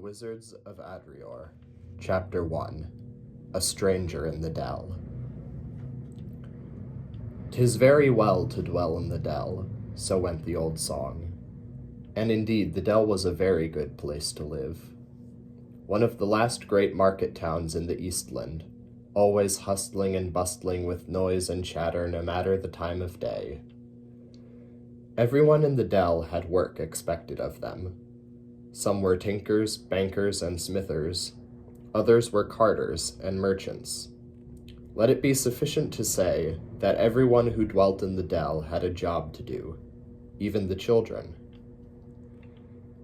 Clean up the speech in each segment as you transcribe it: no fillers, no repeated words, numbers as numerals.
Wizards of Adrior, Chapter 1, A Stranger in the Dell. 'Tis very well to dwell in the dell, so went the old song. And indeed the dell was a very good place to live. One of the last great market towns in the Eastland, always hustling and bustling with noise and chatter no matter the time of day. Everyone in the dell had work expected of them. Some were tinkers, bankers, and smithers. Others were carters and merchants. Let it be sufficient to say that everyone who dwelt in the dell had a job to do, even the children.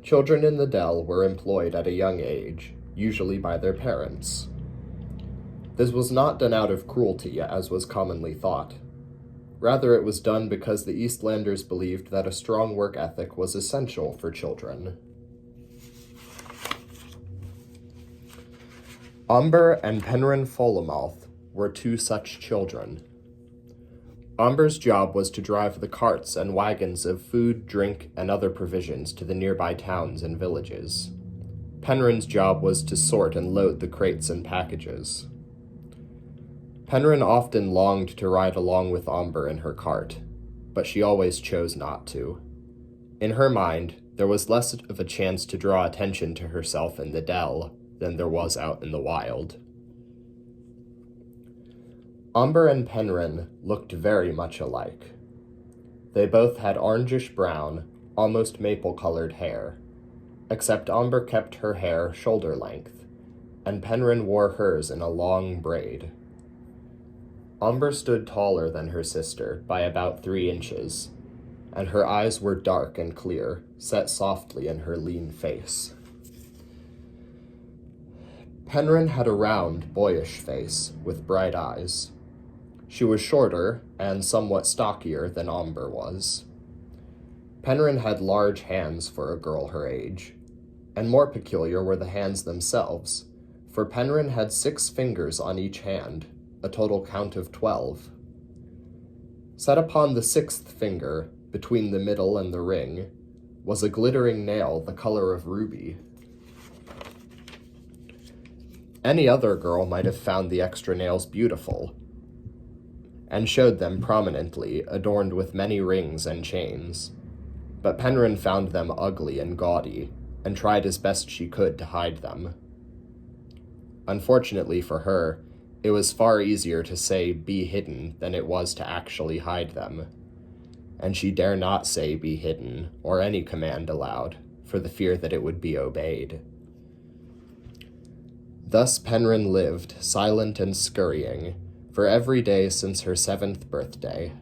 Children in the dell were employed at a young age, usually by their parents. This was not done out of cruelty, as was commonly thought. Rather, it was done because the Eastlanders believed that a strong work ethic was essential for children. Umber and Penryn Folamouth were two such children. Umber's job was to drive the carts and wagons of food, drink, and other provisions to the nearby towns and villages. Penryn's job was to sort and load the crates and packages. Penryn often longed to ride along with Umber in her cart, but she always chose not to. In her mind, there was less of a chance to draw attention to herself in the dell than there was out in the wild. Umber and Penryn looked very much alike. They both had orangish-brown, almost maple-colored hair, except Umber kept her hair shoulder length, and Penryn wore hers in a long braid. Umber stood taller than her sister by about 3 inches, and her eyes were dark and clear, set softly in her lean face. Penryn had a round, boyish face with bright eyes. She was shorter and somewhat stockier than Umber was. Penryn had large hands for a girl her age, and more peculiar were the hands themselves, for Penryn had 6 fingers on each hand, a total count of 12. Set upon the 6th finger, between the middle and the ring, was a glittering nail the color of ruby. Any other girl might have found the extra nails beautiful, and showed them prominently, adorned with many rings and chains. But Penryn found them ugly and gaudy, and tried as best she could to hide them. Unfortunately for her, it was far easier to say "be hidden" than it was to actually hide them, and she dare not say "be hidden" or any command aloud, for the fear that it would be obeyed. Thus Penryn lived, silent and scurrying, for every day since her 7th birthday.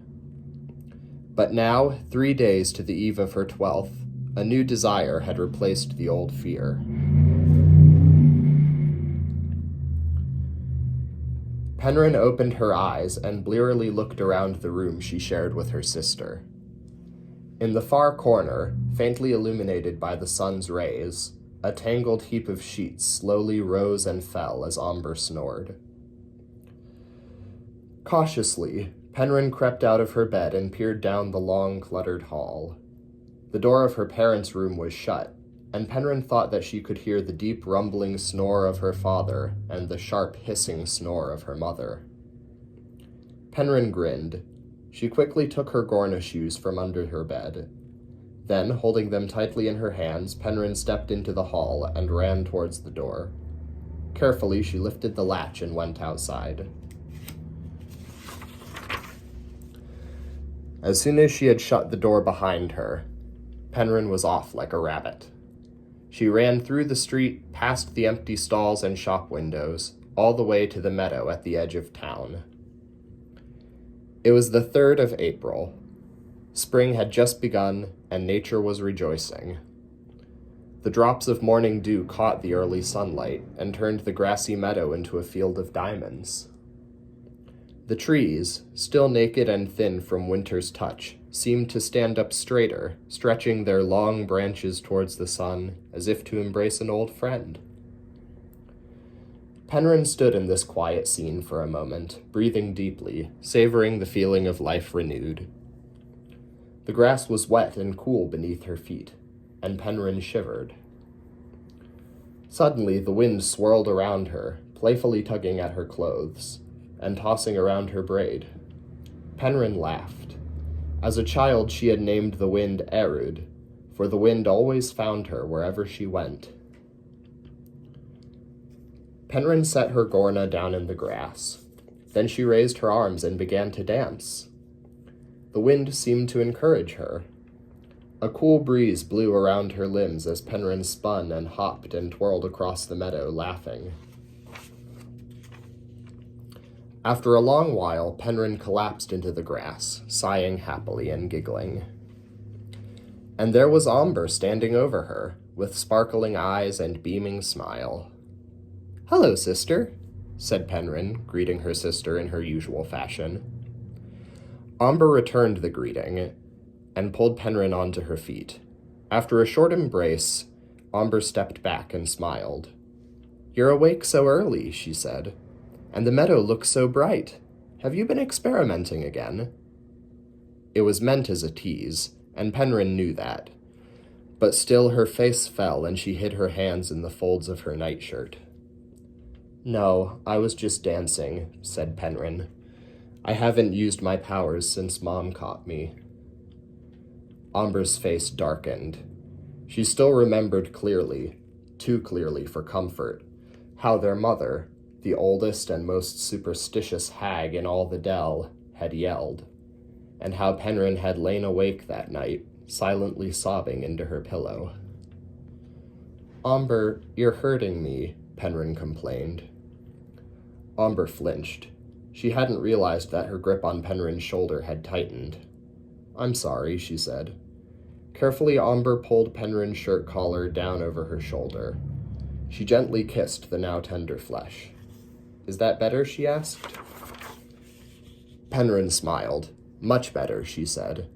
But now, 3 days to the eve of her 12th, a new desire had replaced the old fear. Penryn opened her eyes and blearily looked around the room she shared with her sister. In the far corner, faintly illuminated by the sun's rays, a tangled heap of sheets slowly rose and fell as Umber snored. Cautiously, Penryn crept out of her bed and peered down the long, cluttered hall. The door of her parents' room was shut, and Penryn thought that she could hear the deep rumbling snore of her father and the sharp hissing snore of her mother. Penryn grinned. She quickly took her Gorna shoes from under her bed. Then, holding them tightly in her hands, Penryn stepped into the hall and ran towards the door. Carefully, she lifted the latch and went outside. As soon as she had shut the door behind her, Penryn was off like a rabbit. She ran through the street, past the empty stalls and shop windows, all the way to the meadow at the edge of town. It was the 3rd of April. Spring had just begun, and nature was rejoicing. The drops of morning dew caught the early sunlight and turned the grassy meadow into a field of diamonds. The trees, still naked and thin from winter's touch, seemed to stand up straighter, stretching their long branches towards the sun, as if to embrace an old friend. Penryn stood in this quiet scene for a moment, breathing deeply, savoring the feeling of life renewed. The grass was wet and cool beneath her feet, and Penryn shivered. Suddenly the wind swirled around her, playfully tugging at her clothes, and tossing around her braid. Penryn laughed. As a child she had named the wind Erud, for the wind always found her wherever she went. Penryn set her Gorna down in the grass. Then she raised her arms and began to dance. The wind seemed to encourage her. A cool breeze blew around her limbs as Penryn spun and hopped and twirled across the meadow, laughing. After a long while, Penryn collapsed into the grass, sighing happily and giggling. And there was Omber standing over her, with sparkling eyes and beaming smile. "Hello, sister," said Penryn, greeting her sister in her usual fashion. Omber returned the greeting and pulled Penryn onto her feet. After a short embrace, Omber stepped back and smiled. "You're awake so early," she said, "and the meadow looks so bright. Have you been experimenting again?" It was meant as a tease, and Penryn knew that. But still her face fell and she hid her hands in the folds of her nightshirt. "No, I was just dancing," said Penryn. "I haven't used my powers since Mom caught me." Omber's face darkened. She still remembered clearly, too clearly for comfort, how their mother, the oldest and most superstitious hag in all the dell, had yelled, and how Penryn had lain awake that night, silently sobbing into her pillow. "Omber, you're hurting me," Penryn complained. Omber flinched. She hadn't realized that her grip on Penryn's shoulder had tightened. "I'm sorry," she said. Carefully, Omber pulled Penryn's shirt collar down over her shoulder. She gently kissed the now tender flesh. "Is that better?" she asked. Penryn smiled. "Much better," she said.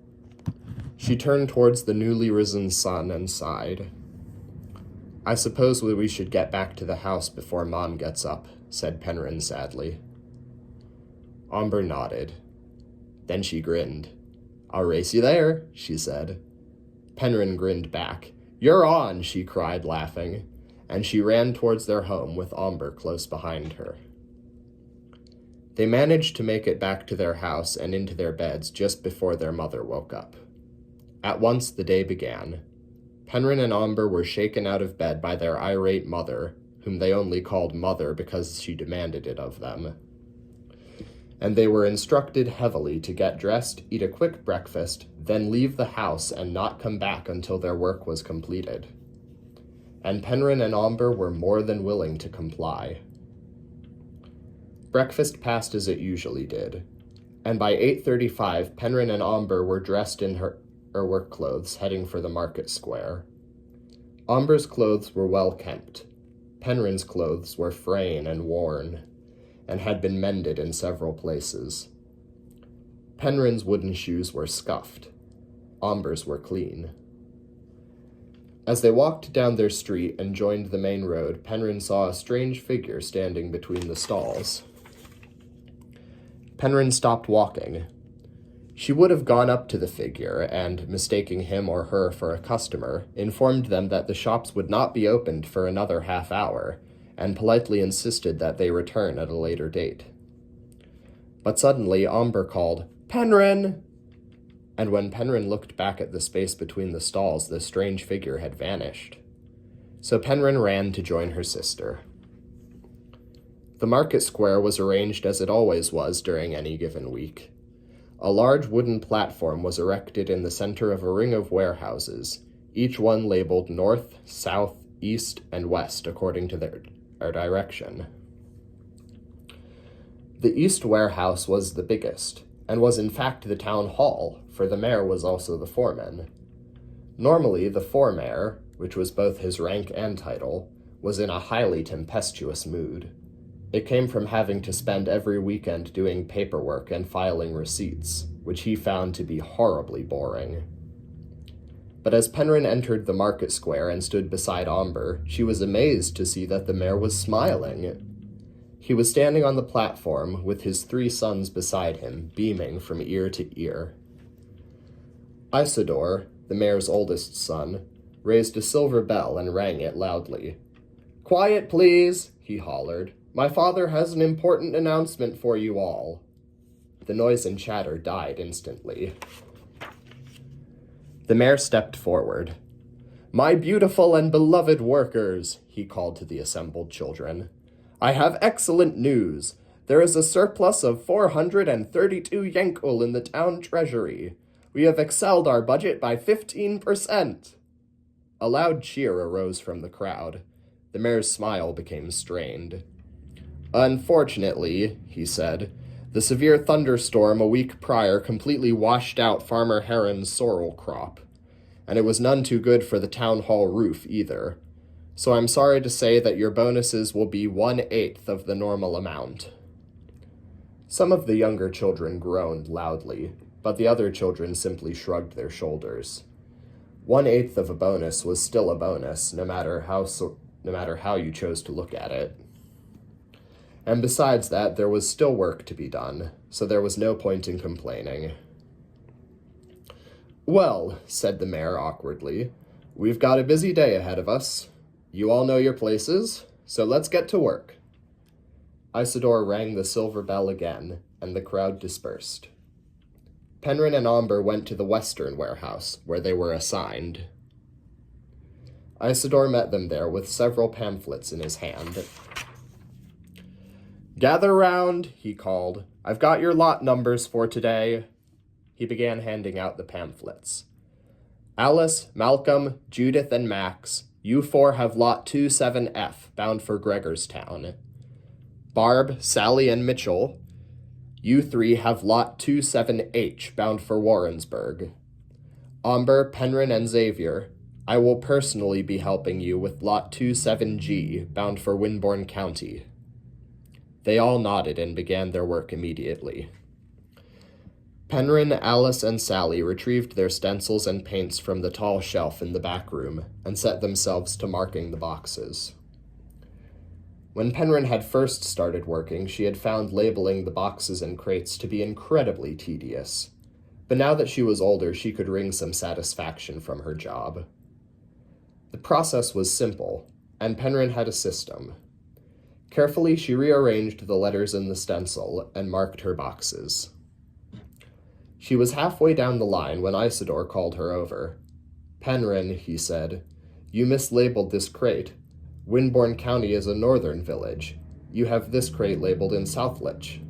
She turned towards the newly risen sun and sighed. "I suppose we should get back to the house before Mom gets up," said Penryn sadly. Omber nodded. Then she grinned. "I'll race you there," she said. Penryn grinned back. "You're on," she cried, laughing, and she ran towards their home with Omber close behind her. They managed to make it back to their house and into their beds just before their mother woke up. At once the day began. Penryn and Omber were shaken out of bed by their irate mother, whom they only called Mother because she demanded it of them. And they were instructed heavily to get dressed, eat a quick breakfast, then leave the house and not come back until their work was completed. And Penryn and Omber were more than willing to comply. Breakfast passed as it usually did, and by 8:35 Penryn and Omber were dressed in her work clothes, heading for the market square. Omber's clothes were well kempt. Penryn's clothes were fraying and worn, and had been mended in several places. Penryn's wooden shoes were scuffed. Omber's were clean. As they walked down their street and joined the main road, Penryn saw a strange figure standing between the stalls. Penryn stopped walking. She would have gone up to the figure and, mistaking him or her for a customer, informed them that the shops would not be opened for another half hour, and politely insisted that they return at a later date. But suddenly Omber called, "Penryn!" And when Penryn looked back at the space between the stalls, the strange figure had vanished. So Penryn ran to join her sister. The market square was arranged as it always was during any given week. A large wooden platform was erected in the center of a ring of warehouses, each one labeled north, south, east, and west according to their direction. The east warehouse was the biggest, and was in fact the town hall, for the mayor was also the foreman. Normally, the foremayor, which was both his rank and title, was in a highly tempestuous mood. It came from having to spend every weekend doing paperwork and filing receipts, which he found to be horribly boring. But as Penryn entered the market square and stood beside Omber, she was amazed to see that the mayor was smiling. He was standing on the platform with his 3 sons beside him, beaming from ear to ear. Isidore, the mayor's oldest son, raised a silver bell and rang it loudly. Quiet, please, he hollered. My father has an important announcement for you all. The noise and chatter died instantly. The mayor stepped forward. My beautiful and beloved workers, he called to the assembled children. I have excellent news. There is a surplus of 432 Yankul in the town treasury. We have excelled our budget by 15%. A loud cheer arose from the crowd. The mayor's smile became strained. Unfortunately, he said, the severe thunderstorm a week prior completely washed out Farmer Heron's sorrel crop, and it was none too good for the town hall roof either. So I'm sorry to say that your bonuses will be 1/8 of the normal amount. Some of the younger children groaned loudly, but the other children simply shrugged their shoulders. 1/8 of a bonus was still a bonus, no matter how you chose to look at it. And besides that, there was still work to be done, so there was no point in complaining. Well, said the mayor awkwardly, we've got a busy day ahead of us. You all know your places, so let's get to work. Isidore rang the silver bell again, and the crowd dispersed. Penryn and Amber went to the western warehouse, where they were assigned. Isidore met them there with several pamphlets in his hand. Gather round, he called. I've got your lot numbers for today. He began handing out the pamphlets. Alice, Malcolm, Judith, and Max, you four have lot 27F, bound for Gregorstown. Barb, Sally, and Mitchell, you three have lot 27H, bound for Warrensburg. Amber, Penryn, and Xavier, I will personally be helping you with lot 27G, bound for Winbourne County. They all nodded and began their work immediately. Penryn, Alice, and Sally retrieved their stencils and paints from the tall shelf in the back room and set themselves to marking the boxes. When Penryn had first started working, she had found labeling the boxes and crates to be incredibly tedious. But now that she was older, she could wring some satisfaction from her job. The process was simple, and Penryn had a system. Carefully, she rearranged the letters in the stencil and marked her boxes. She was halfway down the line when Isidore called her over. Penryn, he said, you mislabeled this crate. Winbourne County is a northern village. You have this crate labeled in Southlich.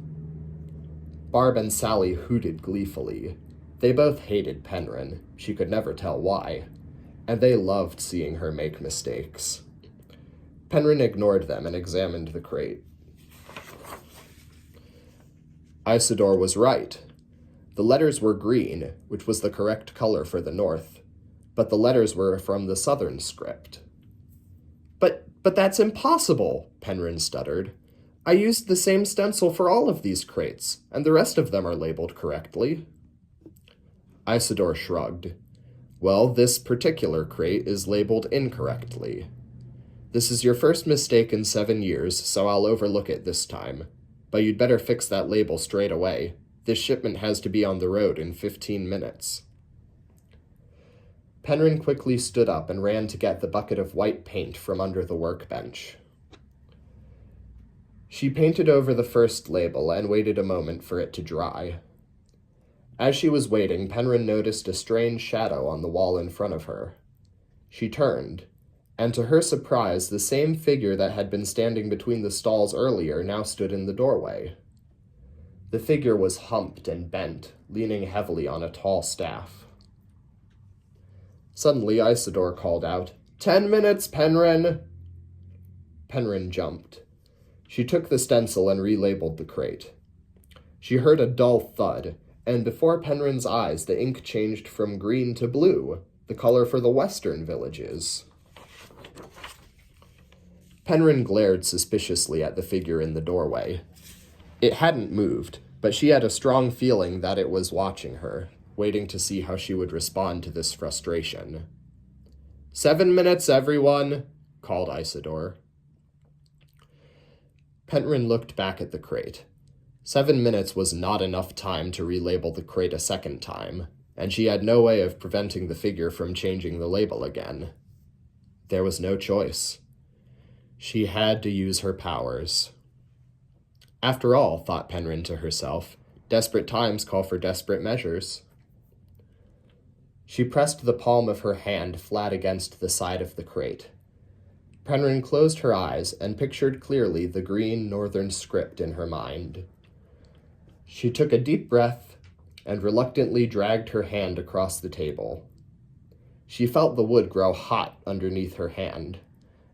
Barb and Sally hooted gleefully. They both hated Penryn. She could never tell why. And they loved seeing her make mistakes. Penryn ignored them and examined the crate. Isidore was right. The letters were green, which was the correct color for the north, but the letters were from the southern script. But that's impossible, Penryn stuttered. I used the same stencil for all of these crates, and the rest of them are labeled correctly. Isidore shrugged. Well, this particular crate is labeled incorrectly. This is your first mistake in 7 years, so I'll overlook it this time. But you'd better fix that label straight away. This shipment has to be on the road in 15 minutes. Penryn quickly stood up and ran to get the bucket of white paint from under the workbench. She painted over the first label and waited a moment for it to dry. As she was waiting, Penryn noticed a strange shadow on the wall in front of her. She turned, and to her surprise, the same figure that had been standing between the stalls earlier now stood in the doorway. The figure was humped and bent, leaning heavily on a tall staff. Suddenly, Isidore called out, 10 minutes, Penryn! Penryn jumped. She took the stencil and relabeled the crate. She heard a dull thud, and before Penryn's eyes the ink changed from green to blue, the color for the western villages. Penryn glared suspiciously at the figure in the doorway. It hadn't moved, but she had a strong feeling that it was watching her, waiting to see how she would respond to this frustration. 7 minutes, everyone, called Isidore. Penryn looked back at the crate. 7 minutes was not enough time to relabel the crate a second time, and she had no way of preventing the figure from changing the label again. There was no choice. She had to use her powers. After all, thought Penryn to herself, desperate times call for desperate measures. She pressed the palm of her hand flat against the side of the crate. Penryn closed her eyes and pictured clearly the green northern script in her mind. She took a deep breath and reluctantly dragged her hand across the table. She felt the wood grow hot underneath her hand,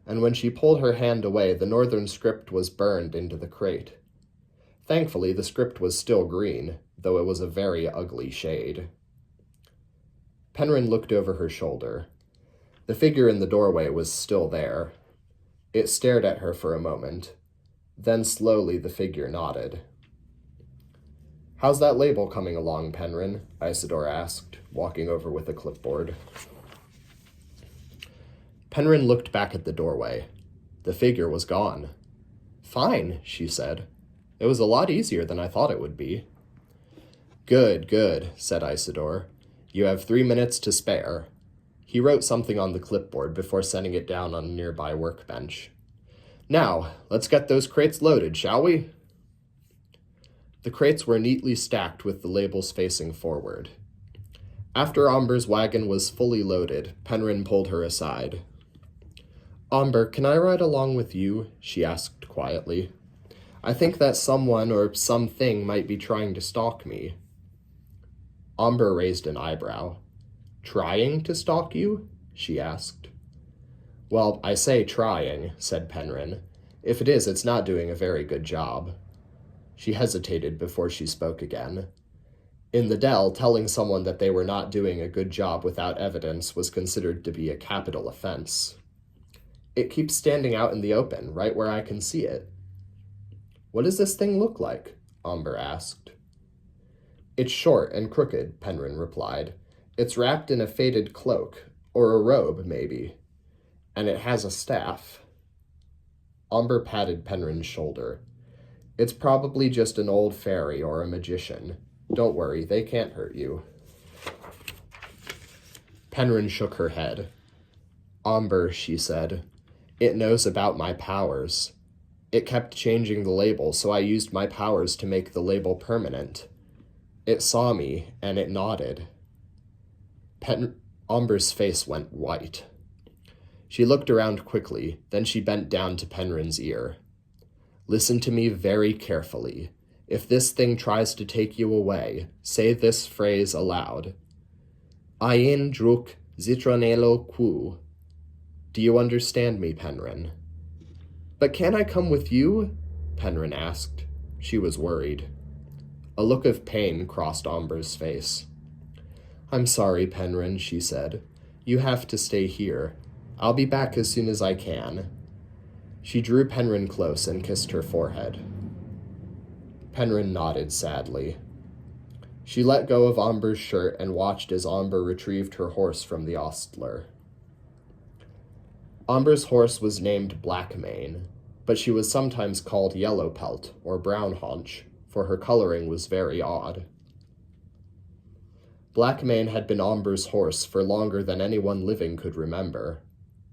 and when she pulled her hand away, the northern script was burned into the crate. Thankfully, the script was still green, though it was a very ugly shade. Penryn looked over her shoulder. The figure in the doorway was still there. It stared at her for a moment. Then slowly the figure nodded. "How's that label coming along, Penryn?" Isidore asked, walking over with a clipboard. Penryn looked back at the doorway. The figure was gone. "Fine," she said. "It was a lot easier than I thought it would be." "Good, good," said Isidore. "You have 3 minutes to spare." He wrote something on the clipboard before setting it down on a nearby workbench. "Now, let's get those crates loaded, shall we?" The crates were neatly stacked with the labels facing forward. After Amber's wagon was fully loaded, Penryn pulled her aside. "Amber, can I ride along with you?" she asked quietly. "I think that someone or something might be trying to stalk me." Amber raised an eyebrow. "Trying to stalk you?" she asked. "Well, I say trying," said Penryn. "If it is, it's not doing a very good job." She hesitated before she spoke again. In the Dell, telling someone that they were not doing a good job without evidence was considered to be a capital offense. "It keeps standing out in the open, right where I can see it." "What does this thing look like?" Amber asked. "It's short and crooked," Penryn replied. "It's wrapped in a faded cloak, or a robe, maybe. And it has a staff." Amber patted Penryn's shoulder. "It's probably just an old fairy or a magician. Don't worry, they can't hurt you." Penryn shook her head. "Amber," she said, "it knows about my powers. It kept changing the label, so I used my powers to make the label permanent. It saw me, and it nodded." Amber's face went white. She looked around quickly, then she bent down to Penryn's ear. "Listen to me very carefully. If this thing tries to take you away, say this phrase aloud. Ain druk zitronelo quo. Do you understand me, Penryn?" "But can't I come with you?" Penryn asked. She was worried. A look of pain crossed Amber's face. "I'm sorry, Penryn," she said. "You have to stay here. I'll be back as soon as I can." She drew Penryn close and kissed her forehead. Penryn nodded sadly. She let go of Amber's shirt and watched as Amber retrieved her horse from the ostler. Amber's horse was named Blackmane, but she was sometimes called Yellowpelt or Brownhaunch, for her coloring was very odd. Blackmane had been Amber's horse for longer than anyone living could remember.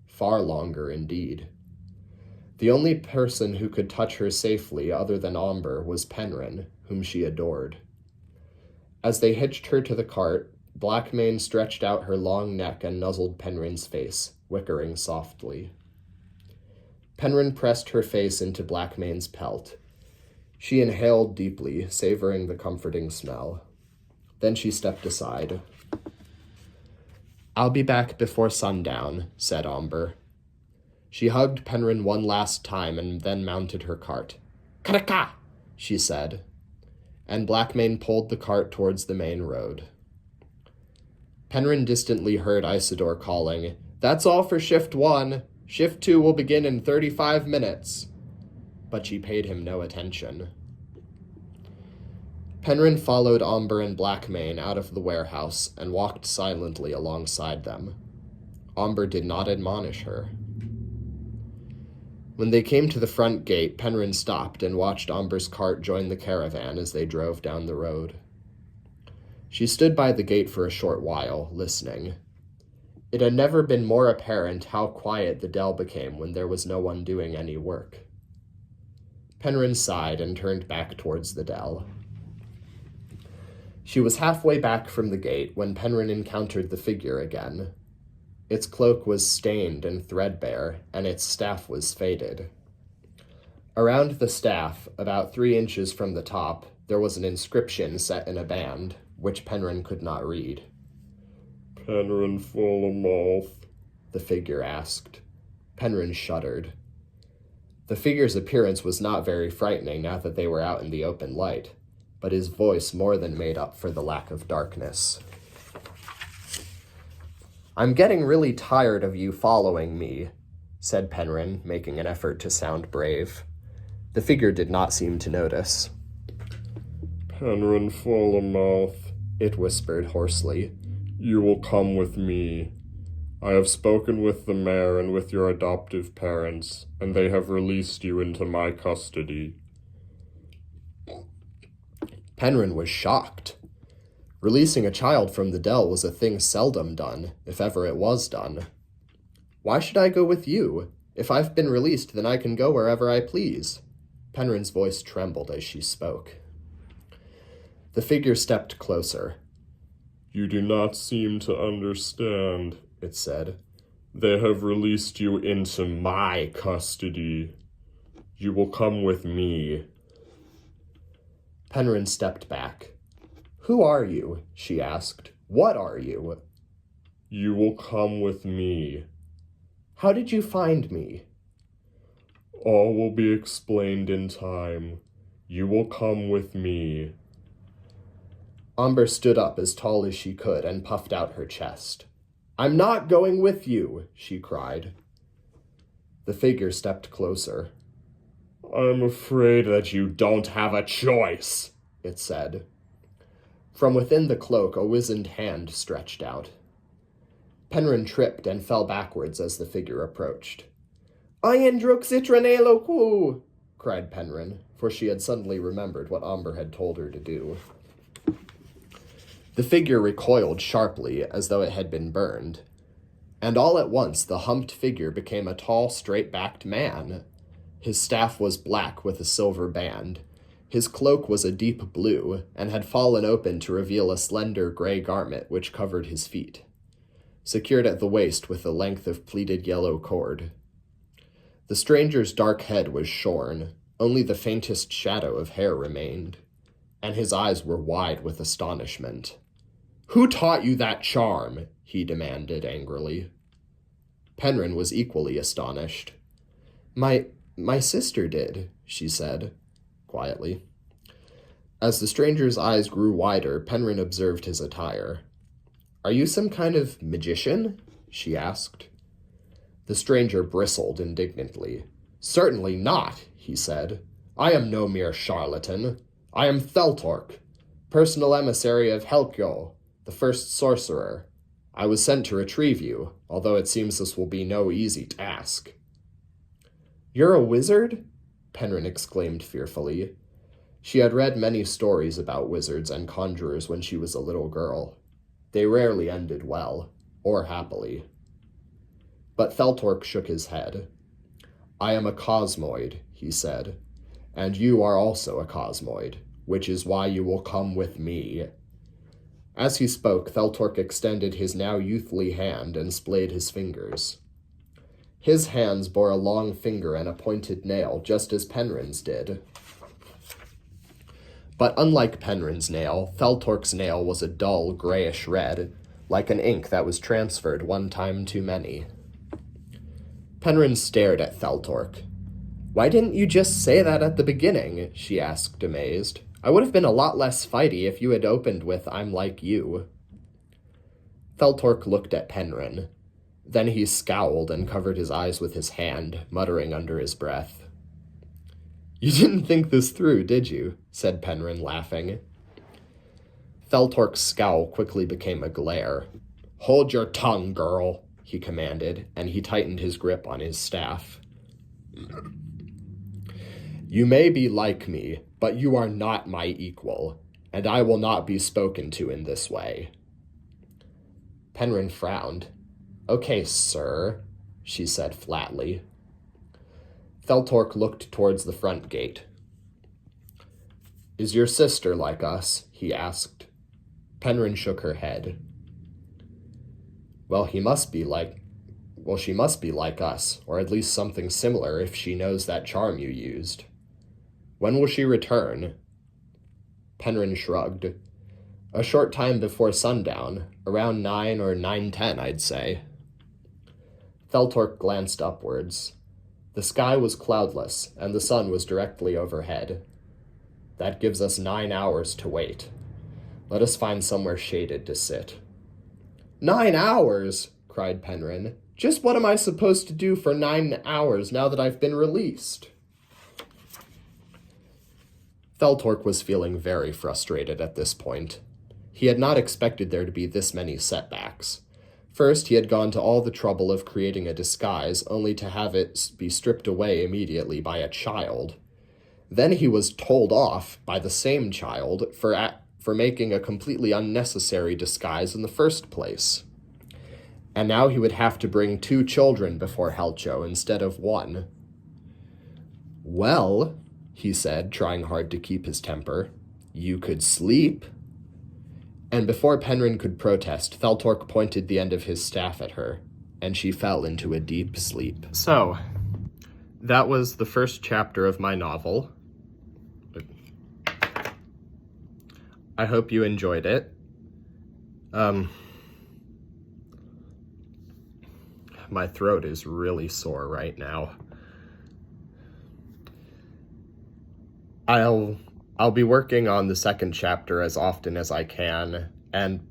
Far longer, indeed. The only person who could touch her safely other than Amber was Penryn, whom she adored. As they hitched her to the cart, Blackmane stretched out her long neck and nuzzled Penryn's face, whickering softly. Penryn pressed her face into Blackmane's pelt. She inhaled deeply, savoring the comforting smell. Then she stepped aside. "I'll be back before sundown," said Amber. She hugged Penryn one last time and then mounted her cart. "Kraka!" she said, and Blackmane pulled the cart towards the main road. Penryn distantly heard Isidore calling, "That's all for Shift 1. Shift 2 will begin in 35 minutes. But she paid him no attention. Penryn followed Amber and Blackmane out of the warehouse and walked silently alongside them. Amber did not admonish her. When they came to the front gate, Penryn stopped and watched Amber's cart join the caravan as they drove down the road. She stood by the gate for a short while, listening. It had never been more apparent how quiet the dell became when there was no one doing any work. Penryn sighed and turned back towards the dell. She was halfway back from the gate when Penryn encountered the figure again. Its cloak was stained and threadbare, and its staff was faded. Around the staff, about 3 inches from the top, there was an inscription set in a band, which Penryn could not read. "Penryn Fallamouth?" the figure asked. Penryn shuddered. The figure's appearance was not very frightening now that they were out in the open light, but his voice more than made up for the lack of darkness. "I'm getting really tired of you following me," said Penryn, making an effort to sound brave. The figure did not seem to notice. "Penryn Fallamouth," it whispered hoarsely. "You will come with me. I have spoken with the mayor and with your adoptive parents, and they have released you into my custody." Penryn was shocked. Releasing a child from the dell was a thing seldom done, if ever it was done. "Why should I go with you? If I've been released, then I can go wherever I please." Penryn's voice trembled as she spoke. The figure stepped closer. "You do not seem to understand," it said. "They have released you into my custody. You will come with me." Penryn stepped back. "Who are you?" she asked. "What are you?" "You will come with me." "How did you find me?" "All will be explained in time. You will come with me." Amber stood up as tall as she could and puffed out her chest. "I'm not going with you," she cried. The figure stepped closer. "I'm afraid that you don't have a choice," it said. From within the cloak, a wizened hand stretched out. Penryn tripped and fell backwards as the figure approached. "Iandroxitranaloku!" cried Penryn, for she had suddenly remembered what Amber had told her to do. The figure recoiled sharply, as though it had been burned, and all at once the humped figure became a tall, straight-backed man. His staff was black with a silver band. His cloak was a deep blue, and had fallen open to reveal a slender gray garment which covered his feet, secured at the waist with a length of pleated yellow cord. The stranger's dark head was shorn, only the faintest shadow of hair remained, and his eyes were wide with astonishment. "Who taught you that charm?" he demanded angrily. Penryn was equally astonished. My sister did," she said, quietly. As the stranger's eyes grew wider, Penryn observed his attire. "Are you some kind of magician?" she asked. The stranger bristled indignantly. "Certainly not," he said. "I am no mere charlatan. I am Theltork, personal emissary of Helkyo, the first sorcerer. I was sent to retrieve you, although it seems this will be no easy task." "You're a wizard?" Penryn exclaimed fearfully. She had read many stories about wizards and conjurers when she was a little girl. They rarely ended well, or happily. But Theltork shook his head. "I am a cosmoid," he said, "and you are also a cosmoid, which is why you will come with me." As he spoke, Theltork extended his now youthly hand and splayed his fingers. His hands bore a long finger and a pointed nail, just as Penryn's did. But unlike Penryn's nail, Theltork's nail was a dull, grayish red, like an ink that was transferred one time too many. Penryn stared at Theltork. "Why didn't you just say that at the beginning?" she asked, amazed. "I would have been a lot less fighty if you had opened with 'I'm like you.'" Theltork looked at Penryn. Then he scowled and covered his eyes with his hand, muttering under his breath. "You didn't think this through, did you?" said Penryn, laughing. Theltork's scowl quickly became a glare. "Hold your tongue, girl," he commanded, and he tightened his grip on his staff. "You may be like me, but you are not my equal, and I will not be spoken to in this way." Penryn frowned. Okay, sir, she said flatly. Theltork looked towards the front gate. Is your sister like us? He asked. Penryn shook her head. Well, she must be like us, or at least something similar if she knows that charm you used. When will she return? Penryn shrugged. A short time before sundown, around 9 or 9:10, I'd say. Theltork glanced upwards. The sky was cloudless, and the sun was directly overhead. That gives us 9 hours to wait. Let us find somewhere shaded to sit. 9 hours! Cried Penryn. Just what am I supposed to do for 9 hours now that I've been released? Theltork was feeling very frustrated at this point. He had not expected there to be this many setbacks. First, he had gone to all the trouble of creating a disguise, only to have it be stripped away immediately by a child. Then he was told off by the same child for making a completely unnecessary disguise in the first place. And now he would have to bring 2 children before Helcho instead of 1. Well, he said, trying hard to keep his temper, you could sleep. And before Penryn could protest, Theltork pointed the end of his staff at her, and she fell into a deep sleep. So, that was the first chapter of my novel. I hope you enjoyed it. My throat is really sore right now. I'll be working on the second chapter as often as I can, and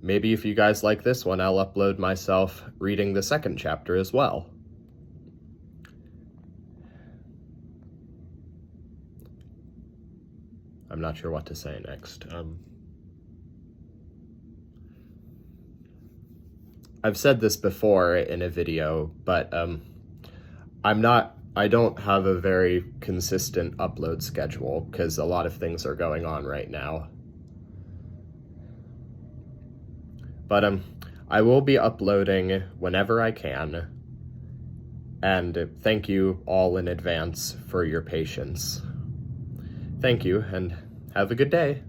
maybe if you guys like this one, I'll upload myself reading the second chapter as well. I'm not sure what to say next. I've said this before in a video, but I don't have a very consistent upload schedule because a lot of things are going on right now. But I will be uploading whenever I can, and thank you all in advance for your patience. Thank you, and have a good day.